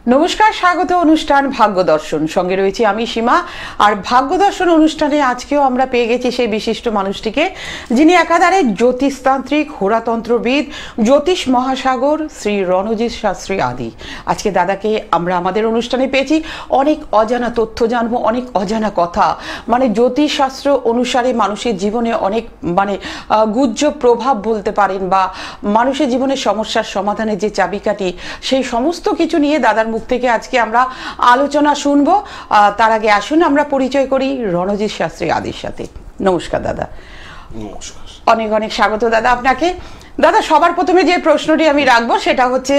নমস্কার, স্বাগত অনুষ্ঠান ভাগ্য দর্শন। সঙ্গে রয়েছে আমি সীমা। আর ভাগ্য দর্শন অনুষ্ঠানে আজকেও আমরা পেয়ে গেছি সেই বিশিষ্ট মানুষটিকে, যিনি একাধারে জ্যোতিষতান্ত্রিক, হোরাতন্ত্রবিদ, জ্যোতিষ মহাসাগর শ্রী রণজিৎ শাস্ত্রী আদি। আজকে দাদাকে আমরা আমাদের অনুষ্ঠানে পেয়েছি। অনেক অজানা তথ্য জানবো, অনেক অজানা কথা, মানে জ্যোতিষশাস্ত্র অনুসারে মানুষের জীবনে অনেক গুহ্য প্রভাব বলতে পারেন, বা মানুষের জীবনের সমস্যার সমাধানের যে চাবিকাঠি, সেই সমস্ত কিছু নিয়ে দাদার মুখ থেকে আজকে আমরা আলোচনা শুনবো। তার আগে আসুন আমরা পরিচয় করি রণজিৎ শাস্ত্রী আদির সাথে। নমস্কার দাদা। নমস্কার। অনেক অনেক স্বাগত দাদা আপনাকে। দাদা, সবার প্রথমে যে প্রশ্নটি আমি রাখবো সেটা হচ্ছে,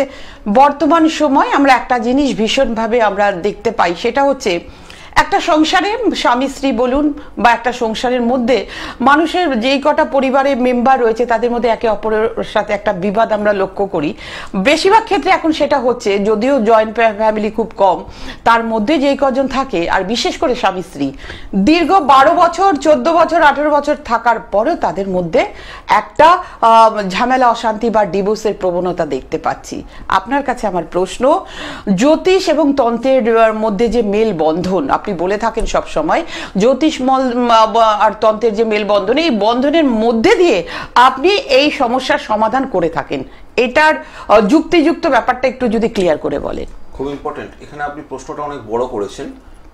বর্তমান সময় আমরা একটা জিনিস ভীষণভাবে আমরা দেখতে পাই, সেটা হচ্ছে একটা সংসারে স্বামী স্ত্রী বলুন, বা একটা সংসারের মধ্যে মানুষের যেই কটা পরিবারের মেম্বার রয়েছে তাদের মধ্যে একে অপরের সাথে একটা বিবাদ আমরা লক্ষ্য করি। বেশিরভাগ ক্ষেত্রে এখন সেটা হচ্ছে, যদিও জয়েন্ট ফ্যামিলি খুব কম, তার মধ্যে যেই কজন থাকে, আর বিশেষ করে স্বামী স্ত্রী দীর্ঘ 12 বছর 14 বছর 18 বছর থাকার পরেও তাদের মধ্যে একটা ঝামেলা, অশান্তি বা ডিভোর্সের প্রবণতা দেখতে পাচ্ছি। আপনার কাছে আমার প্রশ্ন, জ্যোতিষ এবং তন্ত্রের মধ্যে যে মেলবন্ধন আপনি বলে থাকেন সব সময়, জ্যোতিষ আর তন্ত্রের যে মেলবন্ধন, এই বন্ধনের মধ্যে দিয়ে আপনি এই সমস্যার সমাধান করে থাকেন, এটার যুক্তিযুক্ত ব্যাপারটা একটু যদি ক্লিয়ার করে বলেন। খুব ইম্পর্টেন্ট। এখানে আপনি প্রশ্নটা অনেক বড় করেছেন।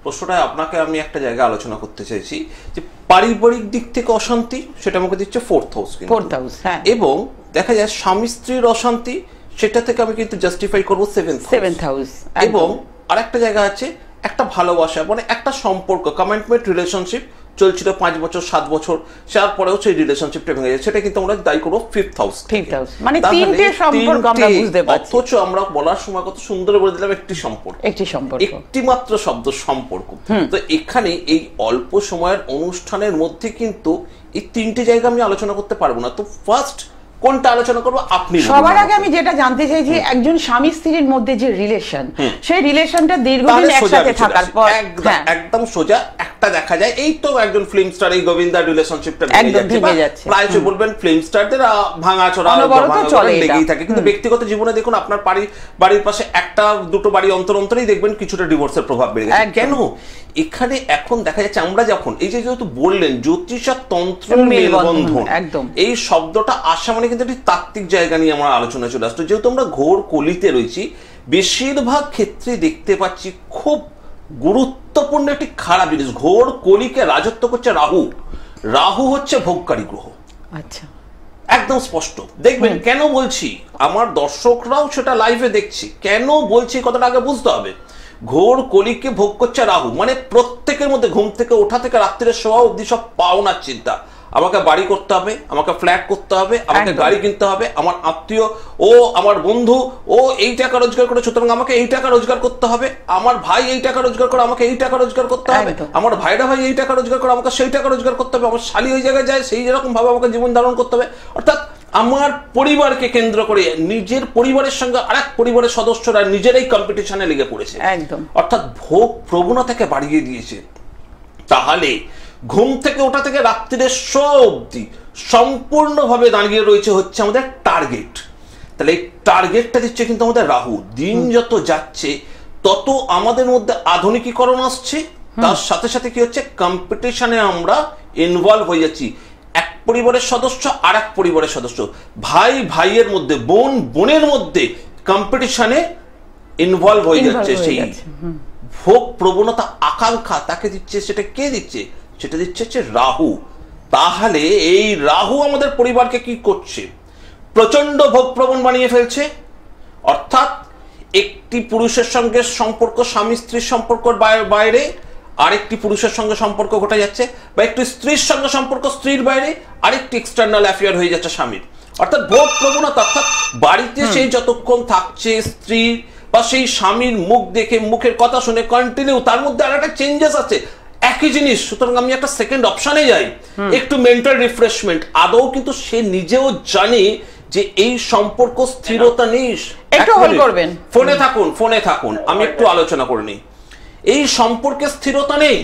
প্রশ্নটা আপনাকে আমি একটা জায়গায় আলোচনা করতে চাইছি যে পারিবারিক দিক থেকে অশান্তি, সেটা আমাকে দিচ্ছে 4th হাউস, হ্যাঁ, এবং দেখা যায় স্বামী স্ত্রীর অশান্তি, সেটা থেকে আমি কিন্তু জাস্টিফাই করবো 7th হাউস। এবং আরেকটা জায়গা আছে একটা ভালোবাসা, মানে একটা সম্পর্ক, কমিটমেন্ট রিলেশনশিপ চলছিল 5 বছর 7 বছর, তারপরেও সেই রিলেশনশিপটা ভেঙে যায়, সেটা কিন্তু আমরা দায়ী করবো 5th হাউস। মানে তিনটে সম্পর্ক আমরা বুঝতে পারছি, অথচ আমরা বলার সময় কত সুন্দর বলে দিলাম একটি সম্পর্ক, একটি মাত্র শব্দ সম্পর্ক। তো এখানে এই অল্প সময়ের অনুষ্ঠানের মধ্যে কিন্তু এই তিনটে জায়গা আমি আলোচনা করতে পারবো না। তো ফার্স্ট কোনটা আলোচনা করবো আপনি? সবার আগে আমি যেটা জানতে চাইছি, একজন স্বামী স্ত্রীর মধ্যে যে রিলেশন, সেই রিলেশনটা দীর্ঘদিন একসাথে থাকার পর একদম সোজা একটা দেখা যায়, এই তো একজন ফিল্ম স্টার, এই গোবিন্দার রিলেশনশিপটা ভেঙে যাচ্ছে। প্রায়শই বলবেন ফিল্ম স্টারদের ভাঙাচোরা লেগেই থাকে, কিন্তু ব্যক্তিগত জীবনে দেখুন আপনার বাড়ির পাশে একটা দুটো বাড়ি অন্তর অন্তরেই দেখবেন কিছুটা ডিভোর্সের প্রভাব বেড়ে গেছে। কেন? এখানে এখন দেখা যাচ্ছে আমরা যখন এই যে যেহেতু বললেন জ্যোতিষ আর তন্ত্রের মেলবন্ধন, এই শব্দটা আসা মানে কিন্তু একটি তাত্ত্বিক জায়গা নিয়ে আমরা আলোচনা চলে আসতো। যেহেতু আমরা ঘোর কলিতে রয়েছি, বেশিরভাগ ক্ষেত্রে দেখতে পাচ্ছি খুব গুরুত্বপূর্ণ একটি খারাপ জিনিস। ঘোর কলিকে রাজত্ব করছে রাহু। রাহু হচ্ছে ভোগকারী গ্রহ। আচ্ছা, একদম স্পষ্ট দেখবেন। কেন বলছি, আমার দর্শকরাও সেটা লাইভে দেখছি, কেন বলছি কথাটা আগে বুঝতে হবে। ঘোর কলিকে ভোগ করছে রাহু, মানে প্রত্যেকের মধ্যে ঘুম থেকে ওঠা থেকে রাত্রিরে শোয়া অবধি সব পাওনার চিন্তা। আমাকে বাড়ি করতে হবে, আমাকে ফ্ল্যাট করতে হবে, আমাকে গাড়ি কিনতে হবে, আমার আত্মীয় ও আমার বন্ধু ও এই টাকা রোজগার করে, সুতরাং আমাকে এই টাকা রোজগার করতে হবে, আমার ভাই এই টাকা রোজগার করে, আমাকে এই টাকা রোজগার করতে হবে, আমার ভাইরা ভাই এই টাকা রোজগার করে, আমাকে সেই টাকা রোজগার করতে হবে, আমার শালী ওই জায়গায় যায় সেই রকম ভাবে আমাকে জীবন ধারণ করতে হবে। অর্থাৎ আমার পরিবারকে কেন্দ্র করে নিজের পরিবারের সঙ্গে আরেক পরিবারের সদস্যরা নিজেরাই কম্পিটিশনে লেগে পড়েছে, অর্থাৎ ভোগ প্রবণতাকে বাড়িয়ে দিয়েছে। তাহলে ঘুম থেকে ওঠা থেকে রাত্রিরে অবধি সম্পূর্ণভাবে দাঁড়িয়ে রয়েছে হচ্ছে আমাদের টার্গেট। তাহলে এই টার্গেটটা দিচ্ছে কিন্তু আমাদের রাহু। দিন যত যাচ্ছে তত আমাদের মধ্যে আধুনিকীকরণ আসছে, তার সাথে সাথে কি হচ্ছে, কম্পিটিশনে আমরা ইনভলভ হয়ে যাচ্ছি। এক পরিবারের সদস্য আর এক পরিবারের সদস্য, ভাই ভাইয়ের মধ্যে, বোন বোনের মধ্যে কম্পিটিশনে ইনভলভ হয়ে যাচ্ছে। সেই ভোগ প্রবণতা, আকাঙ্ক্ষা তাকে দিচ্ছে, সেটা কে দিচ্ছে? সেটা দিচ্ছে হচ্ছে রাহু। তাহলে এই রাহু আমাদের পরিবারকে কি করছে? প্রচন্ড ভোগ প্রবণ বানিয়ে ফেলছে। অর্থাৎ একটি পুরুষের সঙ্গে সম্পর্ক, স্বামী স্ত্রীর সম্পর্কের বাইরে আরেকটি পুরুষের সঙ্গে সম্পর্ক ঘটে যাচ্ছে, বা একটি স্ত্রীর সঙ্গে সম্পর্ক স্ত্রীর বাইরে আরেকটি এক্সটার্নাল অ্যাফেয়ার হয়ে যাচ্ছে স্বামীর। অর্থাৎ ভোগ প্রবণতা, অর্থাৎ বাড়িতে সেই যতক্ষণ থাকছে স্ত্রী বা সেই স্বামীর মুখ দেখে, মুখের কথা শুনে কন্টিনিউ, তার মধ্যে আর একটা চেঞ্জেস আছে, একই জিনিস। সুতরাং আমি একটা সেকেন্ড অপশনে যাই, একটু মেন্টাল রিফ্রেশমেন্ট। আদৌ কিন্তু সে নিজেও জানে যে এই সম্পর্ক স্থিরতা নেই। একটু হোল্ড করবেন, ফোনে থাকুন, আমি একটু আলোচনা করে নিই। এই সম্পর্কে স্থিরতা নেই,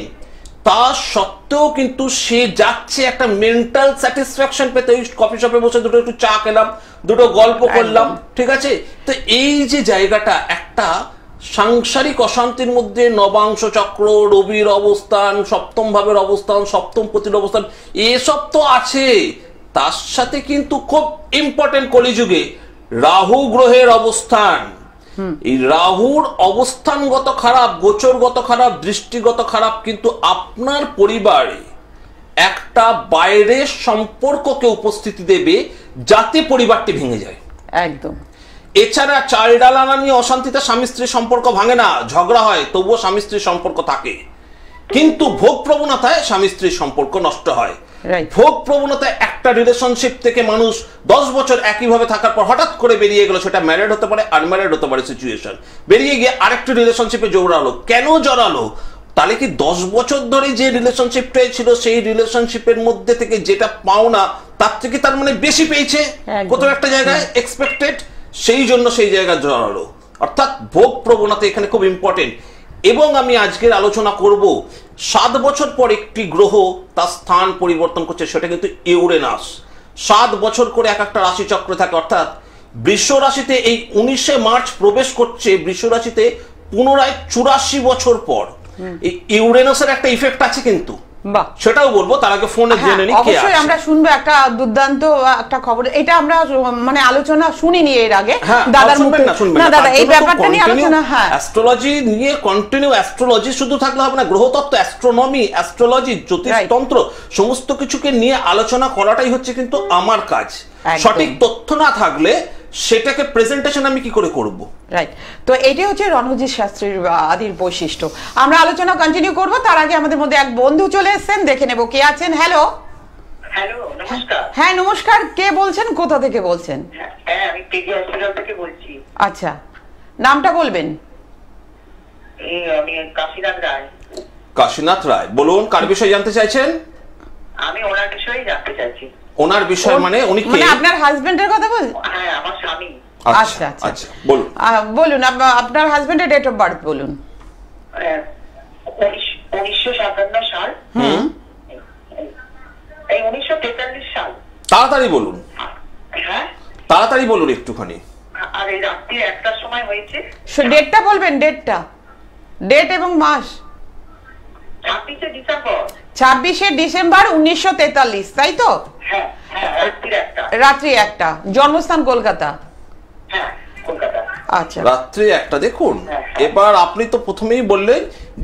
তা সত্ত্বেও কিন্তু সে যাচ্ছে একটা মেন্টাল স্যাটিসফ্যাকশন পেতে। ওই কফি শপে বসে দুটো একটু চা খেলাম, দুটো গল্প করলাম, ঠিক আছে। তো এই যে জায়গাটা, একটা সাংসারিক অশান্তির মধ্যে নবাংশ চক্র, রবির অবস্থান, সপ্তম ভাবের অবস্থান, সপ্তম পতির অবস্থান, এসব তো আছে। তার সাথে কিন্তু খুব ইম্পর্টেন্ট কলিযুগে রাহু গ্রহের অবস্থান। এই রাহুর অবস্থানগত খারাপ, গোচরগত খারাপ, দৃষ্টিগত খারাপ কিন্তু আপনার পরিবারে একটা বাইরের সম্পর্ককে উপস্থিতি দেবে যাতে পরিবারটি ভেঙে যায়। একদম। এছাড়া চাল ডাল আনা নিয়ে অশান্তিতে স্বামী স্ত্রীর সম্পর্ক ভাঙে না, ঝগড়া হয়, তবুও স্বামী স্ত্রীর সম্পর্ক থাকে। কিন্তু ভোগ প্রবণতায় স্বামী স্ত্রীর সম্পর্ক নষ্ট হয়। ভোগ প্রবণতায় একটা রিলেশনশিপ থেকে মানুষ 10 বছর একইভাবে থাকার পর হঠাৎ করে বেরিয়ে গেল, সেটা ম্যারিড হতে পারে, আনম্যারিড হতে পারে সিচুয়েশন, বেরিয়ে গিয়ে আরেকটি রিলেশনশিপে জড়ালো। কেন জড়ালো? তাহলে কি 10 বছর ধরে যে রিলেশনশিপটাই ছিল সেই রিলেশনশিপের মধ্যে থেকে যেটা পাওনা তার থেকে তার মানে বেশি পেয়েছে কোথাও একটা জায়গায়, এক্সপেক্টেড, সেই জন্য সেই জায়গায় জড়ালো। অর্থাৎ ভোগ প্রবণতা এখানে খুব ইম্পর্টেন্ট। এবং আমি আজকের আলোচনা করব 7 বছর পর একটি গ্রহ তার স্থান পরিবর্তন করছে, সেটা কিন্তু ইউরেনাস। 7 বছর করে এক একটা রাশি চক্রে থাকে, অর্থাৎ বৃষ রাশিতে এই 19শে মার্চ প্রবেশ করছে, বৃষ রাশিতে পুনরায় 84 বছর পর। এই ইউরেনাসের একটা ইফেক্ট আছে কিন্তু, সেটাও বলবো। তার আগে ফোনে জেনে নিই। অবশ্যই আমরা শুনবো একটা দুর্দান্ত একটা খবর। এটা আমরা মানে আলোচনা শুনিনি এর আগে দাদার মুখে। না দাদা, এই ব্যাপারটা নিয়ে আলোচনা। হ্যাঁ, অ্যাস্ট্রোলজি নিয়ে কন্টিনিউ। অ্যাস্ট্রোলজি শুধু থাকলে হবে না, গ্রহতত্ত্ব, অ্যাস্ট্রোনমি, অ্যাস্ট্রোলজি, জ্যোতিষতন্ত্র, সমস্ত কিছুকে নিয়ে আলোচনা করাটাই হচ্ছে কিন্তু আমার কাজ। সঠিক তথ্য না থাকলে সেটাকে প্রেজেন্টেশন আমি কি করে করব? রাইট। তো এটাই হচ্ছে রণজিৎ শাস্ত্রীর আদির বৈশিষ্ট্য। আমরা আলোচনা কন্টিনিউ করব, তার আগে আমাদের মধ্যে এক বন্ধু চলে এসেছেন, দেখে নেব কে আছেন। হ্যালো। হ্যালো, নমস্কার। হ্যাঁ নমস্কার, কে বলছেন, কোথা থেকে বলছেন? হ্যাঁ, আমি পিজি হসপিটাল থেকে বলছি। আচ্ছা, নামটা বলবেন? আমি কাশীনাথ রায়। কাশীনাথ রায়, বলুন কার বিষয়ে জানতে চাইছেন? আমি ওনার বিষয়ে জানতে চাইছি। ওনার বিষয় মানে উনি কে? মানে আপনার হাজবেন্ডের কথা বল? হ্যাঁ, আমার স্বামী। আচ্ছা আচ্ছা, বলুন। বলুন আপনার হাজবেন্ডের ডেট অফ বার্থ বলুন। 1957 সাল। এই 1943 সাল। তাড়াতাড়ি বলুন। হ্যাঁ, তাড়াতাড়ি বলুন একটুখানি। আর এই রাত্রি 1টার সময় হয়েছে। ডেটটা বলবেন, ডেটটা, ডেট এবং মাস। 26শে ডিসেম্বর। 26শে ডিসেম্বর 1943, তাই তো? হ্যাঁ হ্যাঁ, রাত্রি 1টা। জন্মস্থান কলকাতা? হ্যাঁ, কলকাতা। আচ্ছা, রাত্রি 1টা। দেখুন, এবার আপনি তো প্রথমেই বললেন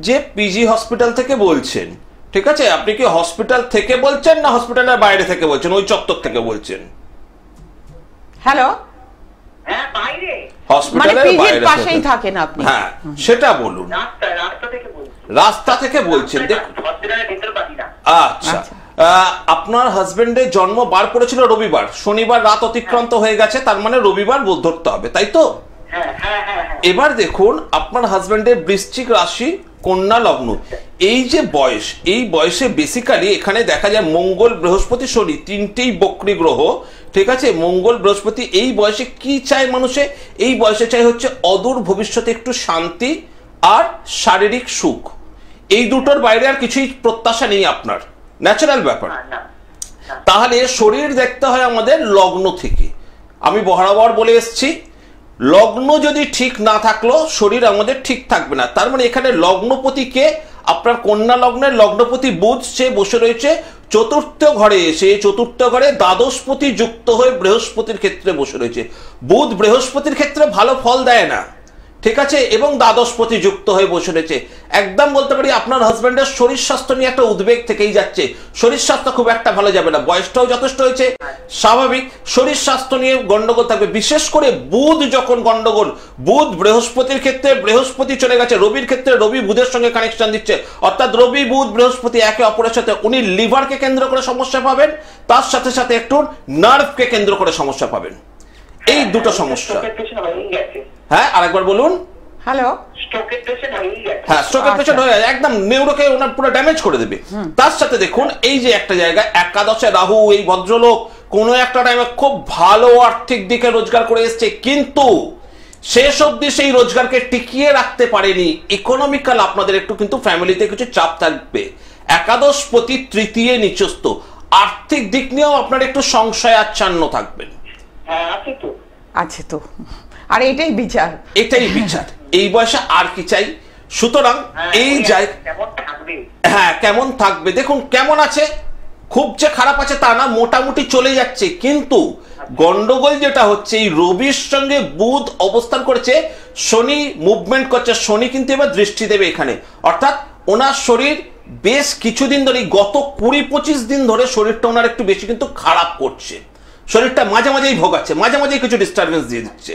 যে পিজি হসপিটাল থেকে বলছেন, ঠিক আছে? আপনি কি হসপিটাল থেকে বলছেন না হসপিটালের বাইরে থেকে বলছেন, ওই চত্বর থেকে বলছেন? হ্যালো। হ্যাঁ, বাইরে। হসপিটালের বাইরে পাশেই থাকেন আপনি? হ্যাঁ, সেটা বলুন। রাস্তা থেকে বলছি। রাস্তা থেকে বলছেন, দেখুন। হসপিটালের ভিতর পারি না। আচ্ছা, আপনার হাজবেন্ডের জন্ম বার পড়েছিল রবিবার, শনিবার রাত অতিক্রান্ত হয়ে গেছে, তার মানে রবিবার বোধ ধরতে হবে, তাই তো? এবার দেখুন, আপনার হাজবেন্ডের বৃশ্চিক রাশি, কন্যা লগ্ন। এই যে বয়স, এই বয়সে বেসিক্যালি এখানে দেখা যায় মঙ্গল, বৃহস্পতি, শনি তিনটেই বক্রী গ্রহ, ঠিক আছে? মঙ্গল বৃহস্পতি এই বয়সে কি চায় মানুষে? এই বয়সে চাই হচ্ছে অদূর ভবিষ্যতে একটু শান্তি আর শারীরিক সুখ। এই দুটোর বাইরে আর কিছুই প্রত্যাশা নেই আপনার, ন্যাচারাল ব্যাপার। তাহলে শরীর দেখতে হয় আমাদের লগ্ন থেকে। আমি বরাবর বলে এসছি, লগ্ন যদি ঠিক না থাকলো শরীর আমাদের ঠিক থাকবে না। তার মানে এখানে লগ্নপতিকে, আপনার কন্যা লগ্নের লগ্নপতি বুধ, সে বসে রয়েছে চতুর্থ ঘরে। এসে চতুর্থ ঘরে দ্বাদশপতি যুক্ত হয়ে বৃহস্পতির ক্ষেত্রে বসে রয়েছে। বুধ বৃহস্পতির ক্ষেত্রে ভালো ফল দেয় না, ঠিক আছে? এবং দ্বাদশপতি যুক্ত হয়ে বসে রয়েছে। একদম বলতে পারি আপনার হাজবেন্ডের শরীর স্বাস্থ্য নিয়ে একটা উদ্বেগ থেকেই যাচ্ছে। শরীর স্বাস্থ্য খুব একটা ভালো যাবে না, বয়সটাও যথেষ্ট হয়েছে, স্বাভাবিক শরীর স্বাস্থ্য নিয়ে গন্ডগোল থাকবে। বিশেষ করে বুধ যখন গন্ডগোল, বুধ বৃহস্পতির ক্ষেত্রে, বৃহস্পতি চলে গেছে রবির ক্ষেত্রে, রবি বুধের সঙ্গে কানেকশন দিচ্ছে, অর্থাৎ রবি বুধ বৃহস্পতি একে অপরের সাথে। উনি লিভারকে কেন্দ্র করে সমস্যা পাবেন, তার সাথে সাথে একটু নার্ভকে কেন্দ্র করে সমস্যা পাবেন। এই দুটো সমস্যা। হ্যাঁ, আরেকবার বলুন। হ্যালো। হ্যাঁ, স্ট্রোকের পেশেন্ট হয়ে যায়, একদম নিউরোকে ওনার পুরো ড্যামেজ করে দেবে। তার সাথে দেখুন, এই যে একটা জায়গায় একাদশে রাহু, এই ভদ্রলোক কোনো একটা টাইমে খুব ভালো আর্থিক দিকে রোজগার করে এসছে, কিন্তু শেষ অবধি সেই রোজগারকে টিকিয়ে রাখতে পারেনি। ইকোনমিক্যাল আপনাদের একটু কিন্তু ফ্যামিলিতে কিছু চাপ থাকবে। একাদশপতি তৃতীয় নিচস্থ, আর্থিক দিক নিয়েও আপনার একটু সংশয় আচ্ছন্ন থাকবেন। আছে তো, আর এটাই বিচার, এটাই বিচার। এই বয়সে আর কি চাই? সুতরাং এই জায়গা কেমন থাকবে? হ্যাঁ, কেমন থাকবে দেখুন, কেমন আছে, খুব যে খারাপ আছে তা না, মোটামুটি চলে যাচ্ছে। কিন্তু গন্ডগোল যেটা হচ্ছে, এই রবির সঙ্গে বুধ অবস্থান করেছে, শনি মুভমেন্ট করছে, শনি কিন্তু এবার দৃষ্টি দেবে এখানে, অর্থাৎ ওনার শরীর বেশ কিছুদিন ধরে, গত 20-25 দিন ধরে শরীরটা ওনার একটু বেশি কিন্তু খারাপ করছে। শরীরটা মাঝে মাঝেই ভোগাচ্ছে, মাঝে মাঝেই কিছু ডিস্টারবেন্স দিয়ে দিচ্ছে।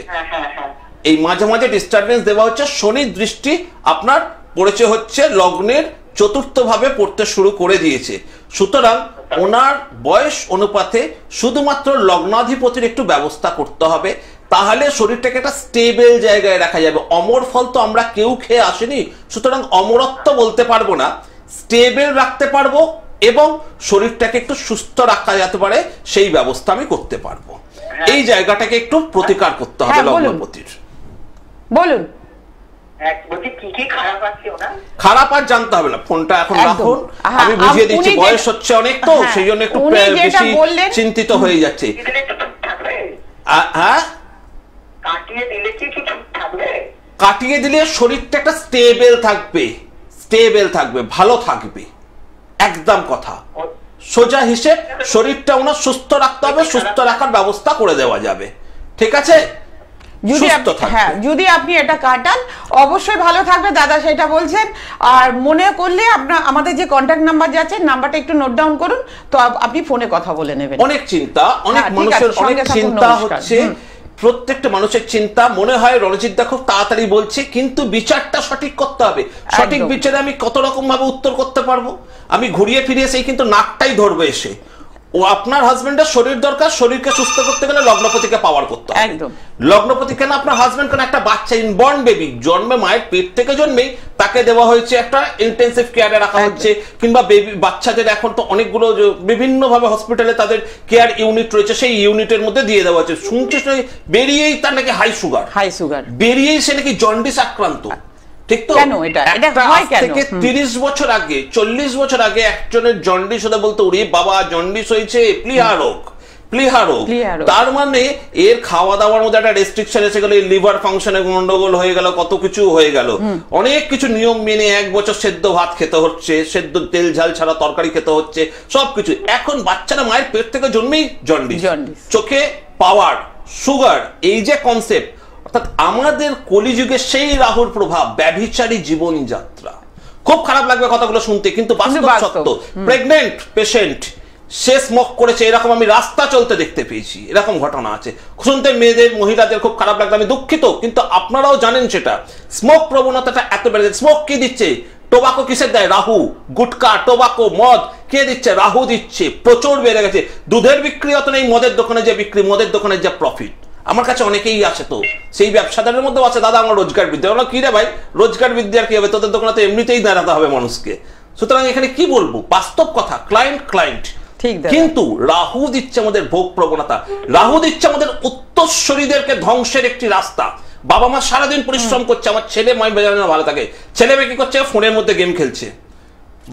এই মাঝে মাঝে ডিস্টারবেন্স দেওয়া হচ্ছে, শনির দৃষ্টি আপনার পড়েছে হচ্ছে লগ্নের চতুর্থ ভাবে পড়তে শুরু করে দিয়েছে। সুতরাং ওনার বয়স অনুপাতে শুধুমাত্র লগ্নাধিপতির একটু ব্যবস্থা করতে হবে, তাহলে শরীরটাকে একটা স্টেবল জায়গায় রাখা যাবে। অমর ফল তো আমরা কেউ খেয়ে আসেনি, সুতরাং অমরত্ব বলতে পারবো না, স্টেবল রাখতে পারবো এবং শরীরটাকে একটু সুস্থ রাখা যেতে পারে, সেই ব্যবস্থা আমি করতে পারবো। এই জায়গাটাকে একটু প্রতিকার করতে হবে লগ্নপতির। বলুন। খারাপ আর জানতে হবে না, ফোনটা এখন রাখুন, আমি বুঝিয়ে দিচ্ছি। বয়স হচ্ছে অনেক, তো সেই জন্য একটু বেশি চিন্তিত হয়ে যাচ্ছে। হ্যাঁ, কাটিয়ে দিলে শরীরটা একটা স্টেবল থাকবে, স্টেবল থাকবে, ভালো থাকবে, একদম কথা সোজা হিসেব। শরীরটা ওনার সুস্থ রাখতে হবে, সুস্থ রাখার ব্যবস্থা করে দেওয়া যাবে, ঠিক আছে? যদি আপনি এটা কাটান অবশ্যই ভালো থাকবে দাদা, সেটা বলছেন। আর মনে করলে আপনার আমাদের যে কন্ট্যাক্ট নাম্বার যাচ্ছে, নাম্বারটা একটু নোট ডাউন করুন, তো আপনি ফোনে কথা বলে নেবেন। অনেক চিন্তা, অনেক মানুষের অনেক চিন্তা হচ্ছে, প্রত্যেকটা মানুষের চিন্তা। মনে হয় রণজিৎ দা খুব তাড়াতাড়ি বলছে, কিন্তু বিচারটা সঠিক করতে হবে। সঠিক বিচারে আমি কত রকম ভাবে উত্তর করতে পারবো? আমি ঘুরিয়ে ফিরিয়ে সেই কিন্তু নাকটাই ধরবে এসে। ও আপনার হাজবেন্ডের শরীর দরকার, শরীরকে সুস্থ করতে গেলে লগ্নপতিকে পাওয়ার করতে হবে। একদম লগ্নপতি কেন, আপনার হাজবেন্ড কেন, একটা বাচ্চা ইনবর্ন বেবি জন্মে, মায়ের পেট থেকে জন্মেই তাকে দেওয়া হয়েছে একটা ইন্টেন্সিভ কেয়ারে রাখা হচ্ছে, কিংবা বেবি বাচ্চাদের এখন তো অনেকগুলো বিভিন্ন ভাবে হসপিটালে তাদের কেয়ার ইউনিট রয়েছে, সেই ইউনিটের মধ্যে দিয়ে দেওয়া হচ্ছে। শুনছি বেরিয়েই তার নাকি হাই সুগার, বেরিয়েই সে নাকি জন্ডিস আক্রান্ত। ঠিক তো? কেন এটা হয় কেন? থেকে 30 বছর আগে, 40 বছর আগে একজনের জন্ডিস হলে বলতো, ওরে বাবা জন্ডিস হয়েছে, প্লিহা রোগ। তার মানে এর খাওয়া দাওয়ার মধ্যে একটা রেস্ট্রিকশন এসে গেল, লিভার ফাংশনে গন্ডগোল হয়ে গেল, কত কিছু হয়ে গেল। অনেক কিছু নিয়ম মেনে 1 বছর সেদ্ধ ভাত খেতে হচ্ছে, সেদ্ধ তেল ঝাল ছাড়া তরকারি খেতে হচ্ছে, সবকিছু। এখন বাচ্চারা মায়ের পেট থেকে জন্মেই জন্ডিস, চোখে পাওয়ার, সুগার, এই যে কনসেপ্ট, অর্থাৎ আমাদের কলিযুগে সেই রাহুর প্রভাব, ব্যভিচারী জীবনযাত্রা। খুব খারাপ লাগবে কথাগুলো শুনতে, কিন্তু বাস্তব সত্য। প্রেগনেন্ট পেশেন্ট, সে স্মোক করেছে, এরকম আমি রাস্তা চলতে দেখতে পেয়েছি, এরকম ঘটনা আছে। শুনতে মেয়েদের, মহিলাদের খুব খারাপ লাগবে, আমি দুঃখিত, কিন্তু আপনারাও জানেন সেটা। স্মোক প্রবণতাটা এত বেড়ে গেছে। স্মোক কি দিচ্ছে? টোবাকো কিসের দেয়? রাহু। গুটকা, টোবাকো, মদ কে দিচ্ছে? রাহু দিচ্ছে। প্রচুর বেড়ে গেছে। দুধের বিক্রি অত নেই, মদের দোকানে যে বিক্রি, মদের দোকানে যে প্রফিট। আমার কাছে অনেকেই আছে, তো সেই ব্যবসাদারের মধ্যেও আছে, দাদা আমার রোজগার বৃদ্ধি। আমরা কি রে ভাই, রোজগার বৃদ্ধি আর কি হবে? তোদের দোকানে তো এমনিতেই দাঁড়াতে হবে মানুষকে। সুতরাং এখানে কি বলবো, বাস্তব কথা, ক্লায়েন্ট। কিন্তু রাহু দিচ্ছে আমাদের ভোগ প্রবণতা, রাহু দিচ্ছে আমাদের উত্তরসূরিদেরকে ধ্বংসের একটি রাস্তা। বাবা মা সারাদিন পরিশ্রম করছে, আমার ছেলে মাই বেজানো ভালো থাকে, ছেলে মেয়ে কি করছে? ফোনের মধ্যে গেম খেলছে।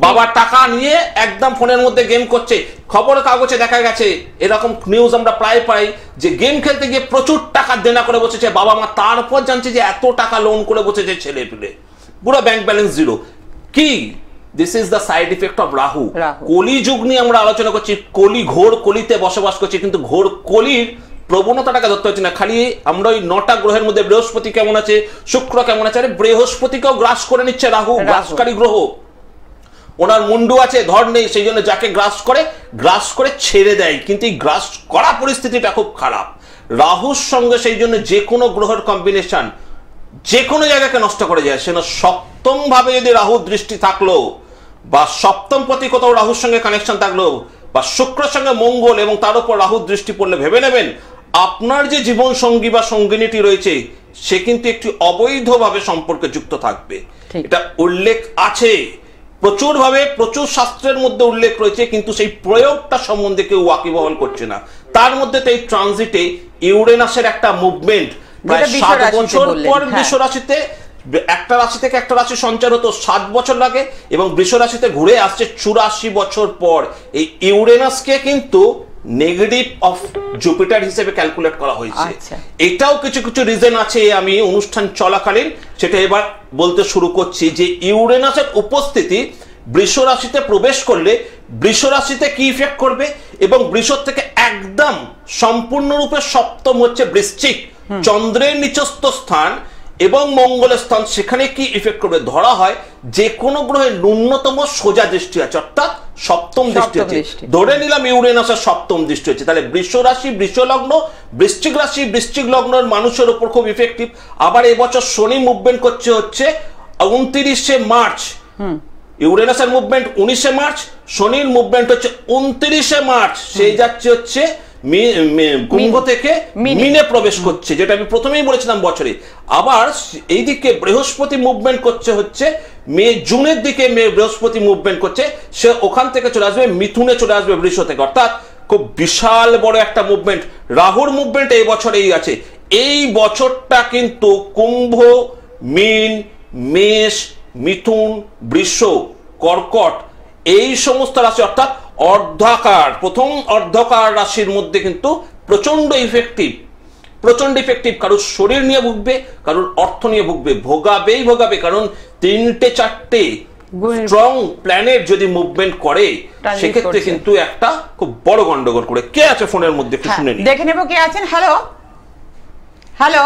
বাবার টাকা নিয়ে একদম ফোনের মধ্যে গেম করছে। খবর কাগজে দেখা গেছে, এরকম নিউজ আমরা প্রায় পাই, যে গেম খেলতে গিয়ে প্রচুর টাকা দেনা করে বসেছে বাবা মা, তারপর জানছে যে এত টাকা লোন করে বসেছে ছেলে পেলে, পুরো ব্যাংক ব্যালেন্স জিরো। কি? This is the side effect of Rahu. কলি যুগ নিয়ে আমরা আলোচনা করছি, কলি, ঘোর কলিতে বসবাস করছি, কিন্তু ঘোর কলির প্রবণতাটাকে ধরতে হচ্ছে না। খালি আমরা ওই 9টা গ্রহের মধ্যে বৃহস্পতি কেমন আছে, শুক্র কেমন আছে, আরে বৃহস্পতিকেও গ্রাস করে নিচ্ছে রাহু, গ্রাসকারী গ্রহ। ওনার মুন্ডু আছে, ধর নেই, সেই জন্য যাকে গ্রাস করে ছেড়ে দেয়, কিন্তু এই গ্রাস করা পরিস্থিতিটা খুব খারাপ রাহুর সঙ্গে। সেই জন্য যে কোনো গ্রহের কম্বিনেশন যে কোনো জায়গাকে নষ্ট করে যায়। সেটা সপ্তম ভাবে যদি রাহুর দৃষ্টি থাকলো, বা সপ্তম প্রতি কোথাও রাহুর সঙ্গে কানেকশন থাকলো, বা শুক্রের সঙ্গে মঙ্গল এবং তার উপর রাহুর দৃষ্টি পড়লে, ভেবে নেবেন আপনার যে জীবন সঙ্গী বা সঙ্গিনীটি রয়েছে, সে কিন্তু একটি অবৈধভাবে সম্পর্কে যুক্ত থাকবে। এটা উল্লেখ আছে প্রচুর ভাবে, প্রচুর শাস্ত্রের মধ্যে উল্লেখ রয়েছে, কিন্তু সেই প্রয়োগটা সম্বন্ধে কেউ ওয়াকিবহাল করছে না। তার মধ্যে তো এই ট্রানজিটে ইউরেনাসের একটা মুভমেন্ট, প্রায় 7 বছর পর বৃষ রাশিতে, একটা রাশি থেকে একটা রাশি সঞ্চার হতো 7 বছর লাগে, এবং বৃষ রাশিতে ঘুরে আসছে 84 বছর পর। এই ইউরেনাসকে কিন্তু নেগেটিভ অফ জুপিটার হিসেবে ক্যালকুলেট করা হয়েছে। আচ্ছা। এটাও কিছু কিছু রিজন আছে, আমি অনুষ্ঠান চলাকালীন সেটা এবার বলতে শুরু করছি যে ইউরেনাসের উপস্থিতি বৃষ রাশিতে প্রবেশ করলে বৃষ রাশিতে কি ইফেক্ট করবে, এবং বৃষ থেকে একদম সম্পূর্ণরূপে সপ্তম হচ্ছে বৃশ্চিক, চন্দ্রের নিচস্থ স্থান এবং মঙ্গলের স্থান, সেখানে কি ইফেক্ট করবে। ধরা হয় যে কোনো গ্রহের ন্যূনতম সোজা দৃষ্টি আছে, অর্থাৎ সপ্তম দৃষ্টি আছে। ধরে নিলাম ইউরেনাসের সপ্তম দৃষ্টি হচ্ছে, তাহলে বৃষ রাশি বৃষ লগ্ন, বৃশ্চিক রাশি বৃশ্চিক লগ্নের মানুষের উপর খুব ইফেক্টিভ। আবার এবছর শনি মুভমেন্ট করছে হচ্ছে 29শে মার্চ, ইউরেনাসের মুভমেন্ট 19শে মার্চ, শনির মুভমেন্ট হচ্ছে 29শে মার্চ, সেই যাচ্ছে হচ্ছে কুম্ভ থেকে মিনে প্রবেশ করছে, যেটা আমি প্রথমেই বলেছিলাম বছরে। আবার এইদিকে বৃহস্পতি মুভমেন্ট করছে হচ্ছে জুনের দিকে, বৃহস্পতি মুভমেন্ট করছে, সে ওখান থেকে চলে আসবে মিথুনে, চলে আসবে বৃষ থেকে, অর্থাৎ খুব বিশাল বড় একটা মুভমেন্ট। রাহুর মুভমেন্ট এই বছরেই আছে। এই বছরটা কিন্তু কুম্ভ, মীন, মেষ, মিথুন, বৃষ, কর্কট এই সমস্ত রাশি, অর্থাৎ অর্ধাকার, প্রথম অর্ধাকার রাশির মধ্যে কিন্তু প্রচন্ড ইফেক্টিভ। কারোর শরীর নিয়ে ভুগবে, কারোর অর্থ নিয়ে ভুগবে, ভোগাবে, কারণ 3-4টে স্ট্রং প্ল্যানেট যদি মুভমেন্ট করে সেক্ষেত্রে কিন্তু একটা খুব বড় গন্ডগোল করে। কে আছে ফোনের মধ্যে, একটু শুনে নিই, দেখে নেব কে আছেন। হ্যালো হ্যালো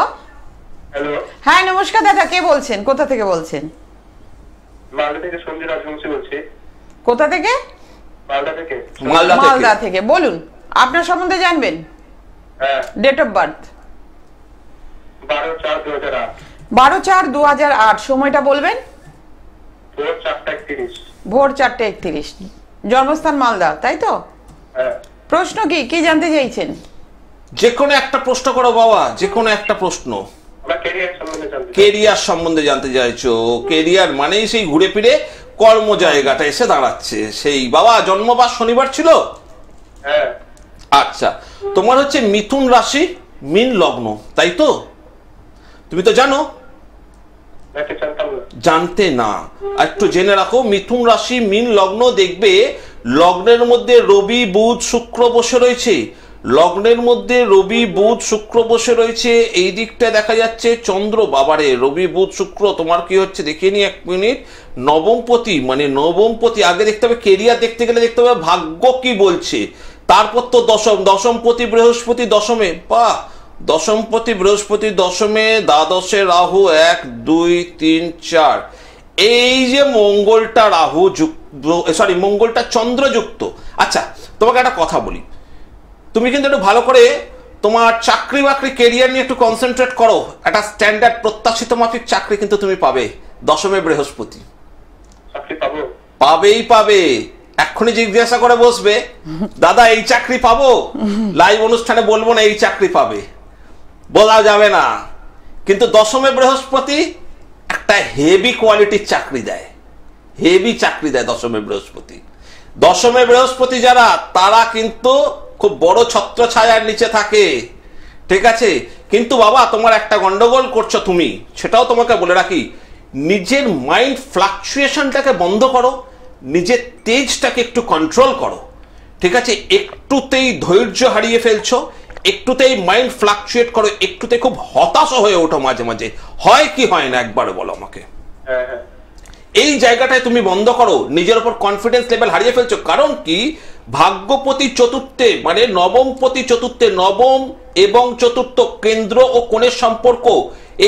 হ্যালো, হ্যাঁ নমস্কার দাদা, কে বলছেন, কোথা থেকে বলছেন? মালদা থেকে সঞ্জয় রাজবংশী বলছি। কোথা থেকে? মালদা থেকে। বলুন, আপনার সম্বন্ধে জানবেন। হ্যাঁ, ডেট অফ বার্থ 12/4/2008। 12/4/2008, সময়টা বলবেন। ভোর 4:31। ভোর 4:31, জন্মস্থান মালদা, তাই তো? হ্যাঁ। প্রশ্ন কি কি জানতে চাইছেন? যে কোনো একটা প্রশ্ন করো বাবা, যে কোনো একটা প্রশ্ন। আমরা কেরিয়ার সম্বন্ধে জানতে চাইছো। কেরিয়ার মানেই সেই ঘুরে ফিরে কর্ম জায়গাটা এসে দাঁড়াচ্ছে। সেই বাবা জন্মবার শনিবার ছিল? হ্যাঁ। আচ্ছা, তোমার হচ্ছে মিথুন রাশি, মীন লগ্ন, তাই তো? তুমি তো জানো? জানতে না, একটু জেনে রাখো। মিথুন রাশি, মীন লগ্ন, দেখবে লগ্নের মধ্যে রবি, বুধ, শুক্র বসে রয়েছে। লগ্নের মধ্যে রবি, বুধ, শুক্র বসে রয়েছে। এই দিকটা দেখা যাচ্ছে চন্দ্র। বাবারে, রবি, বুধ, শুক্র, তোমার কি হচ্ছে দেখিয়ে নি 1 মিনিট। নবমপতি, মানে নবমপতি। আগে দেখতে হবে কেরিয়ার, দেখতে গেলে দেখতে হবে ভাগ্য কি বলছে, তারপর তো দশমপতি বৃহস্পতি দশমে। বাহ, দশমপতি বৃহস্পতি দশমে, দ্বাদশে রাহু 1 2 3 4। এই যে মঙ্গলটা রাহু যুক্ত, সরি মঙ্গলটা চন্দ্রযুক্ত। আচ্ছা, তোমাকে একটা কথা বলি, তুমি কিন্তু একটু ভালো করে তোমার চাকরি বাকরি কেরিয়ার নিয়ে একটু কনসেন্ট্রেট করো। একটা স্ট্যান্ডার্ড প্রত্যাশিত মাফিক চাকরি কিন্তু তুমি পাবে। দশমে বৃহস্পতি, পাবে। এক্ষুনি জিজ্ঞাসা করে বসবে, দাদা এই চাকরি পাবো? লাইভ অনুষ্ঠানে বলবো না এই চাকরি পাবে, বলা যাবে না। কিন্তু দশমে বৃহস্পতি একটা হেভি কোয়ালিটির চাকরি দেয়, হেভি চাকরি দেয় দশমে বৃহস্পতি। দশমে বৃহস্পতি যারা, তারা কিন্তু খুব বড় ছত্র ছায়ার নিচে থাকে, ঠিক আছে? কিন্তু বাবা তোমার একটা গন্ডগোল করছো তুমি, সেটাও তোমাকে বলে রাখি। নিজের মাইন্ড ফ্লাকচুয়েশনটাকে বন্ধ করো, নিজের তেজটাকে একটু কন্ট্রোল করো, ঠিক আছে? একটুতেই ধৈর্য হারিয়ে ফেলছো, একটুতেই মাইন্ড ফ্লাকচুয়েট করো, একটুতে খুব হতাশ হয়ে ওঠো মাঝে মাঝে। হয় কি হয় না একবার বলো আমাকে। এই জায়গাটায় তুমি বন্ধ করো, নিজের উপর কনফিডেন্স লেভেল হারিয়ে ফেলছো। কারণ কি, ভাগ্যপতি চতুর্থে, মানে নবমপতি চতুর্থে, নবম এবং চতুর্থ কেন্দ্র ও কোণের সম্পর্ক।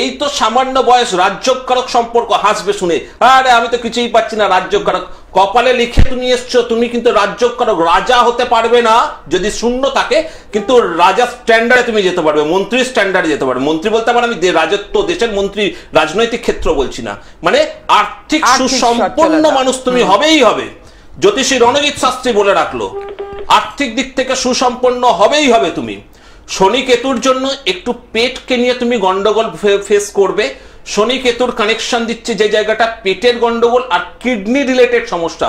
এই তো সামান্য বয়স, রাজ্যকারক সম্পর্ক। হাসবে শুনে, আরে আমি তো কিছুই পাচ্ছি না, রাজ্যকারক। কপালে লিখে তুমি এসছো, তুমি কিন্তু রাজ্যকারক। রাজা হতে পারবে না যদি শূন্য থাকে, কিন্তু রাজা স্ট্যান্ডার্ডে তুমি যেতে পারবে, মন্ত্রী স্ট্যান্ডার্ডে যেতে পারবে। মন্ত্রী বলতে পারে আমি রাজত্ব, দেশের মন্ত্রী, রাজনৈতিক ক্ষেত্র বলছি না, মানে আর্থিক সুসম্পন্ন মানুষ তুমি হবেই হবে। জ্যোতিষী রণজিৎ শাস্ত্রী বলে রাখলো, আর্থিক দিক থেকে সুসম্পন্ন হবেই হবে তুমি। শনি কেতুর জন্য একটু পেটকে নিয়ে তুমি গন্ডগোল ফেস করবে। শনি কেতুর কানেকশন দিচ্ছে যে জায়গাটা, পেটের গন্ডগোল আর কিডনি রিলেটেড সমস্যা।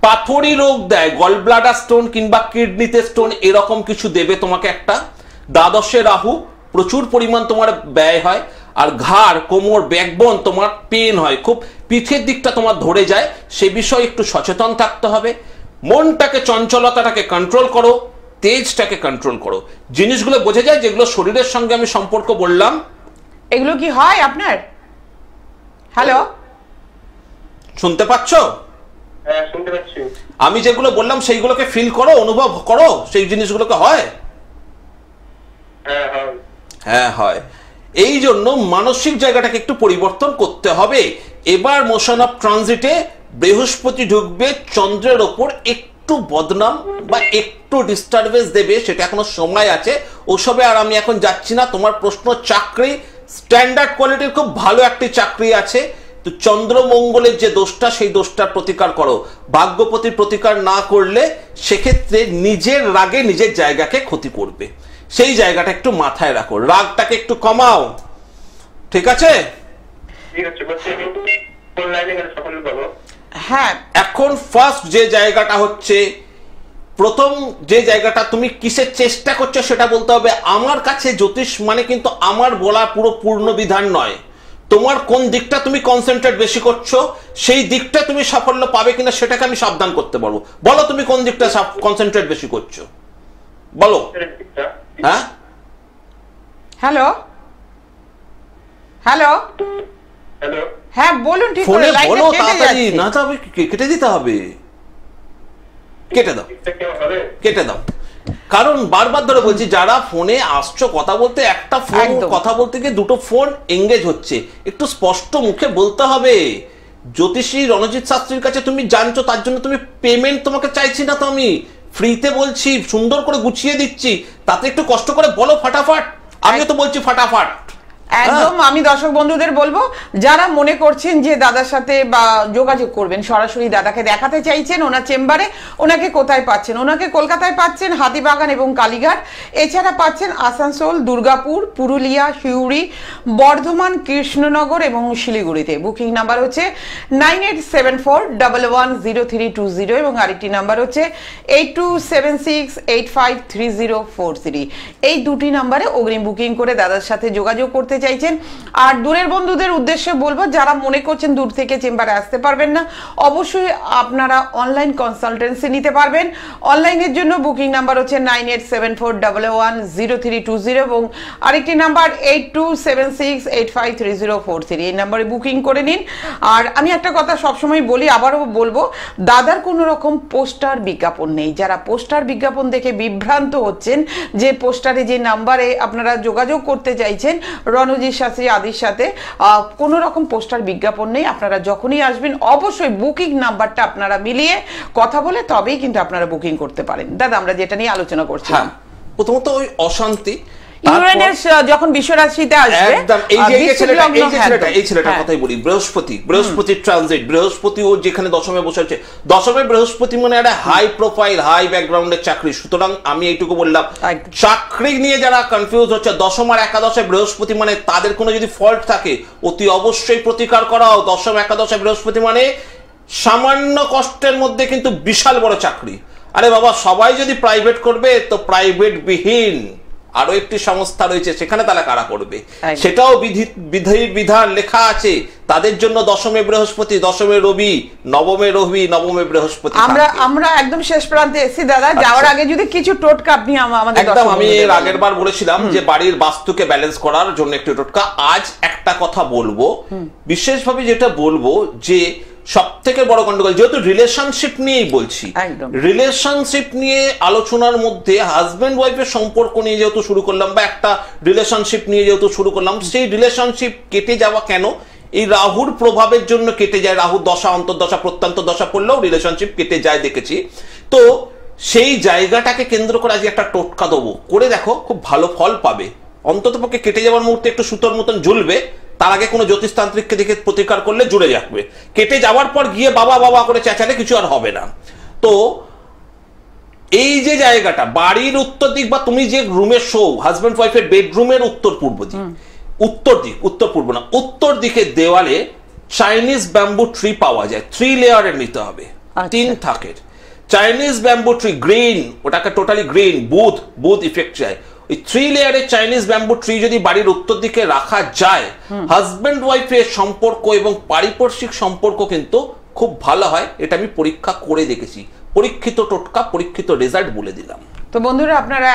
পাথরি রোগ দেয়, গল ব্লাডার স্টোন কিংবা কিডনিতে স্টোন, এরকম কিছু দেবে তোমাকে একটা। দ্বাদশে রাহু, প্রচুর পরিমাণ তোমার ব্যয় হয়। আর ঘাড়, কোমর, ব্যাকবোন তোমার পেন হয়, খুব পিঠের দিকটা তোমার ধরে যায়, সে বিষয়ে একটু সচেতন থাকতে হবে। মনটাকে, চঞ্চলতাটাকে কন্ট্রোল করো, নিজের উপর কনফিডেন্স লেভেল হারিয়ে ফেলছো। কারণ কি, তেজটাকে কন্ট্রোল করো। জিনিসগুলো বোঝা যায় যেগুলো শরীরের সঙ্গে আমি সম্পর্ক বললাম। এগুলো কি হয় আপনার? হ্যালো, শুনতে পাচ্ছ? হ্যাঁ শুনতে পাচ্ছি। আমি যেগুলো বললাম সেইগুলোকে ফিল করো, অনুভব করো, সেই জিনিসগুলোকে হয়। হ্যাঁ হ্যাঁ হ্যাঁ হয়। এই জন্য মানসিক জায়গাটাকে একটু পরিবর্তন করতে হবে। এবার মোশন অফ ট্রানজিটে বৃহস্পতি ঢুকবে চন্দ্রের ওপর, একটু বদনাম বা একটু ডিস্টারবেন্স দেবে, সেটা এখনো সময় আছে। ওসবে আর আমি এখন যাচ্ছি না। তোমার প্রশ্ন চাকরি, স্ট্যান্ডার্ড কোয়ালিটির খুব ভালো একটি চাকরি আছে, তো চন্দ্রমঙ্গলের যে দোষটা সেই দোষটার প্রতিকার করো। ভাগ্যপতির প্রতিকার না করলে সেক্ষেত্রে নিজের রাগে নিজের জায়গাকে ক্ষতি করবে। সেই জায়গাটা একটু মাথায় রাখো, রাগটাকে একটু কমাও, ঠিক আছে? ঠিক আছে, বলছি আমি কোন লাইনে গেলে সফল পাবো? হ্যাঁ, এখন ফার্স্ট যে জায়গাটা হচ্ছে, প্রথম যে জায়গাটা তুমি কিসের চেষ্টা করছো সেটা বলতে হবে। আমার কাছে জ্যোতিষ মানে কিন্তু আমার বলা পুরো পূর্ণ বিধান নয়। তোমার কোন দিকটা তুমি কনসেন্ট্রেট বেশি করছো, সেই দিকটা তুমি সাফল্য পাবে কিনা সেটাকে আমি সাবধান করতে পারবো। বলো তুমি কোন দিকটা কনসেন্ট্রেট বেশি করছো, বলো। হ্যাঁ হ্যালো হ্যালো হ্যালো, হ্যাঁ বলুন, ঠিক ফোনে করে লাইনটা বলো কেটে তাড়াতাড়ি, যাচ্ছে। না তবে কেটে দিতে হবে। কেটে দাও, ঠিকঠাক কেমন হবে? কেটে দাও। কারণ বারবার ধরে বলছি, যারা ফোনে আসছো কথা বলতে, একটা ফোন একদম। কথা বলতে গিয়ে দুটো ফোন এঙ্গেজ হচ্ছে, একটু স্পষ্ট মুখে বলতে হবে। জ্যোতিষী রণজিৎ শাস্ত্রীর কাছে তুমি জানছো, তার জন্য তুমি পেমেন্ট তোমাকে চাইছি না, তো আমি ফ্রিতে বলছি, সুন্দর করে গুছিয়ে দিচ্ছি, তাতে একটু কষ্ট করে বলো ফাটাফাট। আমিও তো বলছি ফাটাফাট। একদম। আমি দর্শক বন্ধুদের বলবো, যারা মনে করছেন যে দাদার সাথে বা যোগাযোগ করবেন, সরাসরি দাদাকে দেখাতে চাইছেন ওনার চেম্বারে, ওনাকে কোথায় পাচ্ছেন? ওনাকে কলকাতায় পাচ্ছেন, হাতিবাগান এবং কালীঘাট। এছাড়া পাচ্ছেন আসানসোল, দুর্গাপুর, পুরুলিয়া, সিউড়ি, বর্ধমান, কৃষ্ণনগর এবং শিলিগুড়িতে। বুকিং নাম্বার হচ্ছে 9874110320 এবং আরেকটি নাম্বার হচ্ছে 8276853043। এই দুটি নাম্বারে অগ্রিম বুকিং করে দাদার সাথে যোগাযোগ করতে চাইছেন। আর দূরের বন্ধুদের উদ্দেশ্যে বলবো, যারা মনে করছেন দূর থেকে চেম্বারে আসতে পারবেন না, অবশ্যই আপনারা অনলাইন কনসালটেন্সি নিতে পারবেন। অনলাইনের জন্য বুকিং নাম্বার হচ্ছে 9874110320 এবং আরেকটি নাম্বার 8276853043। এই নাম্বারে বুকিং করে নিন। আর আমি একটা কথা সবসময় বলি, আবারও বলবো, দাদার কোনো রকম পোস্টার বিজ্ঞাপন নেই। যারা পোস্টার বিজ্ঞাপন দেখে বিভ্রান্ত হচ্ছেন, যে পোস্টারে যে নাম্বারে আপনারা যোগাযোগ করতে চাইছেন রণজিৎ শাস্ত্রী আদির সাথে, কোনো রকম পোস্টার বিজ্ঞাপন নেই। আপনারা যখনই আসবেন অবশ্যই বুকিং নাম্বারটা আপনারা মিলিয়ে কথা বলে তবেই কিন্তু আপনারা বুকিং করতে পারেন। দাদা, আমরা যেটা নিয়ে আলোচনা করছি, হ্যাঁ, প্রথমত ওই অশান্তি, ইউরেনাস যখন বিশ্বরাশিতে আসবে, একদম এই ছেলেটার কথাই বলি। বৃহস্পতি ট্রানজিট, বৃহস্পতি ও যেখানে দশমে বসে আছে, দশমে বৃহস্পতি মানে একটা হাই প্রোফাইল, হাই ব্যাকগ্রাউন্ডের চাকরি। সুতরাং আমি এইটুকু বললাম, চাকরি নিয়ে যারা কনফিউজ হচ্ছে, দশম আর একাদশে বৃহস্পতি মানে তাদের কোনো যদি ফল্ট থাকে অতি অবশ্যই প্রতিকার করাও। দশম একাদশে বৃহস্পতি মানে সামান্য কষ্টের মধ্যে কিন্তু বিশাল বড় চাকরি। আরে বাবা, সবাই যদি প্রাইভেট করবে তো প্রাইভেট বিহীন আরো একটি সংস্থা রয়েছে, সেখানে তারা কারা করবে, সেটাও বিধান লেখা আছে। তাদের জন্য দশমে বৃহস্পতি, দশমে রবি, নবমে রবি, নবমে বৃহস্পতি। আমরা একদম শেষ প্রান্তে এসেছি দাদা। যাওয়ার আগে যদি কিছু টোটকা আপনি আমাদের একদম, আমি এর আগের বার বলেছিলাম যে বাড়ির বাস্তুকে ব্যালেন্স করার জন্য একটি টোটকা। আজ একটা কথা বলবো, বিশেষভাবে যেটা বলবো যে সব থেকে বড় গন্ডগোল, যেহেতু রিলেশনশিপ নিয়েই বলছি, রিলেশনশিপ নিয়ে আলোচনার মধ্যে হাজবেন্ড ওয়াইফের সম্পর্ক নিয়ে যেহেতু শুরু করলাম, বা একটা রিলেশনশিপ নিয়ে যেহেতু শুরু করলাম, সেই রিলেশনশিপ কেটে যাওয়া কেন? এই রাহুর প্রভাবের জন্য কেটে যায়। রাহুর দশা, অন্তর্দশা, প্রত্যন্ত দশা পড়লেও রিলেশনশিপ কেটে যায় দেখেছি। তো সেই জায়গাটাকে কেন্দ্র করে আজকে একটা টোটকা দেবো, করে দেখো, খুব ভালো ফল পাবে। অন্ততপক্ষে কেটে যাওয়ার মুহূর্তে একটু সুতোর মতন ঝুলবে, তার আগে কোনো জ্যোতিষতান্ত্রিককে দেখে প্রতিকার করলে জুড়ে যাবে। কেটে যাওয়ার পর গিয়ে বাবা বাবা করে চেঁচালে কিছু আর হবে না। তো এই যে জায়গাটা, বাড়ির উত্তর দিক বা তুমি যে রুমে শো, হাজব্যান্ড ওয়াইফের বেডরুমের উত্তর পূর্ব দিক, উত্তর পূর্ব না, উত্তর দিকের দেওয়ালে চাইনিজ ব্যাম্বু ট্রি পাওয়া যায়। 3 লেয়ারের নিতে হবে, 3 থাকের চাইনিজ ব্যাম্বু ট্রি, গ্রিন, ওটাকে টোটালি গ্রিন, বুধ ইফেক্ট যায়। ওই 3 লেয়ারের চাইনিজ ব্যাম্বু ট্রি যদি বাড়ির উত্তর দিকে রাখা যায়, হাজব্যান্ড ওয়াইফের সম্পর্ক এবং পারিপার্শ্বিক সম্পর্ক কিন্তু খুব ভালো হয়। এটা আমি পরীক্ষা করে দেখেছি। পরীক্ষিত টোটকা, পরীক্ষিত রেজাল্ট বলে দিলাম। তো বন্ধুরা আপনারা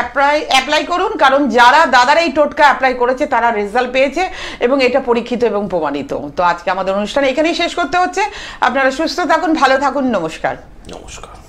অ্যাপ্লাই করুন, কারণ যারা দাদার এই টোটকা অ্যাপ্লাই করেছে তারা রেজাল্ট পেয়েছে এবং এটা পরীক্ষিত এবং প্রমাণিত। তো আজকে আমাদের অনুষ্ঠান এখানেই শেষ করতে হচ্ছে। আপনারা সুস্থ থাকুন, ভালো থাকুন, নমস্কার। নমস্কার।